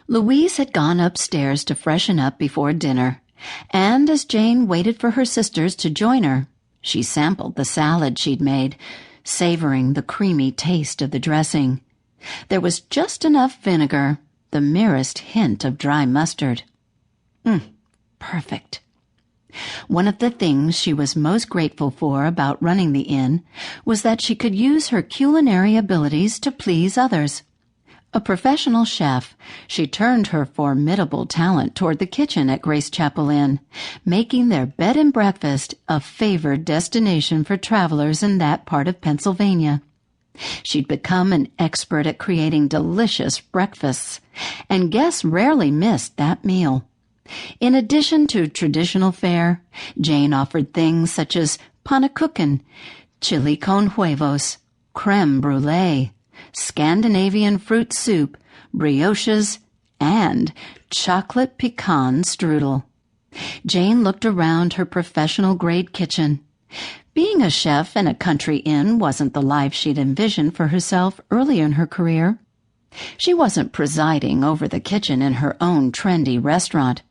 Louise had gone upstairs to freshen up before dinner, and as Jane waited for her sisters to join her, she sampled the salad she'd made, savoring the creamy taste of the dressing. There was just enough vinegar, the merest hint of dry mustard. Perfect. One of the things she was most grateful for about running the inn was that she could use her culinary abilities to please others. A professional chef, she turned her formidable talent toward the kitchen at Grace Chapel Inn, making their bed and breakfast a favored destination for travelers in that part of Pennsylvania. She'd become an expert at creating delicious breakfasts, and guests rarely missed that meal. In addition to traditional fare, Jane offered things such as pannekuchen, chili con huevos, creme brulee, Scandinavian fruit soup, brioches, and chocolate pecan strudel. Jane looked around her professional-grade kitchen. Being a chef in a country inn wasn't the life she'd envisioned for herself earlier in her career. She wasn't presiding over the kitchen in her own trendy restaurant,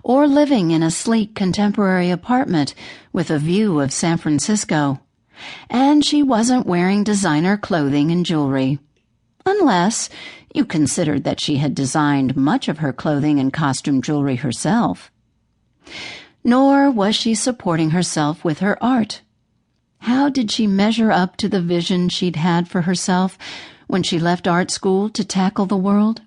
or living in a sleek contemporary apartment with a view of San Francisco. And she wasn't wearing designer clothing and jewelry, unless you considered that she had designed much of her clothing and costume jewelry herself. Nor was she supporting herself with her art. How did she measure up to the vision she'd had for herself when she left art school to tackle the world?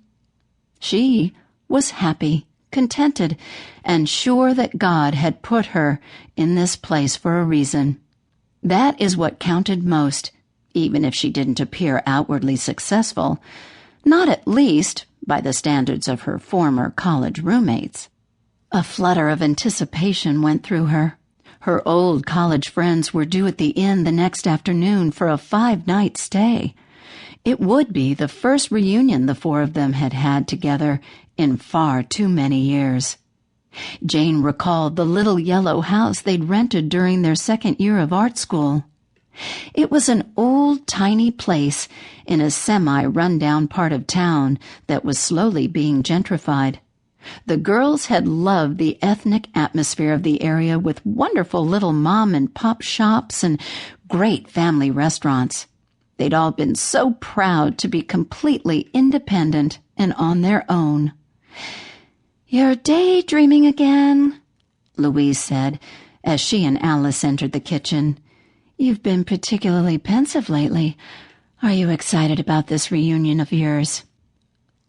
She was happy, contented, and sure that God had put her in this place for a reason. That is what counted most, even if she didn't appear outwardly successful, not at least by the standards of her former college roommates. A flutter of anticipation went through her. Her old college friends were due at the inn the next afternoon for a 5-night stay. It would be the first reunion the four of them had had together in far too many years. Jane recalled the little yellow house they'd rented during their second year of art school. It was an old, tiny place in a semi-rundown part of town that was slowly being gentrified. The girls had loved the ethnic atmosphere of the area with wonderful little mom-and-pop shops and great family restaurants. They'd all been so proud to be completely independent and on their own. "You're daydreaming again," Louise said as she and Alice entered the kitchen. "You've been particularly pensive lately. Are you excited about this reunion of yours?"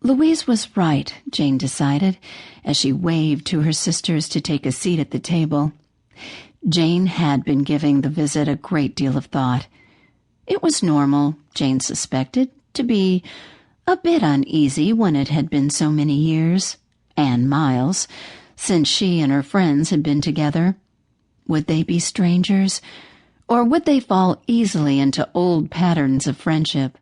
Louise was right, Jane decided, as she waved to her sisters to take a seat at the table. Jane had been giving the visit a great deal of thought. It was normal, Jane suspected, to be a bit uneasy when it had been so many years, and miles, since she and her friends had been together. Would they be strangers, or would they fall easily into old patterns of friendship?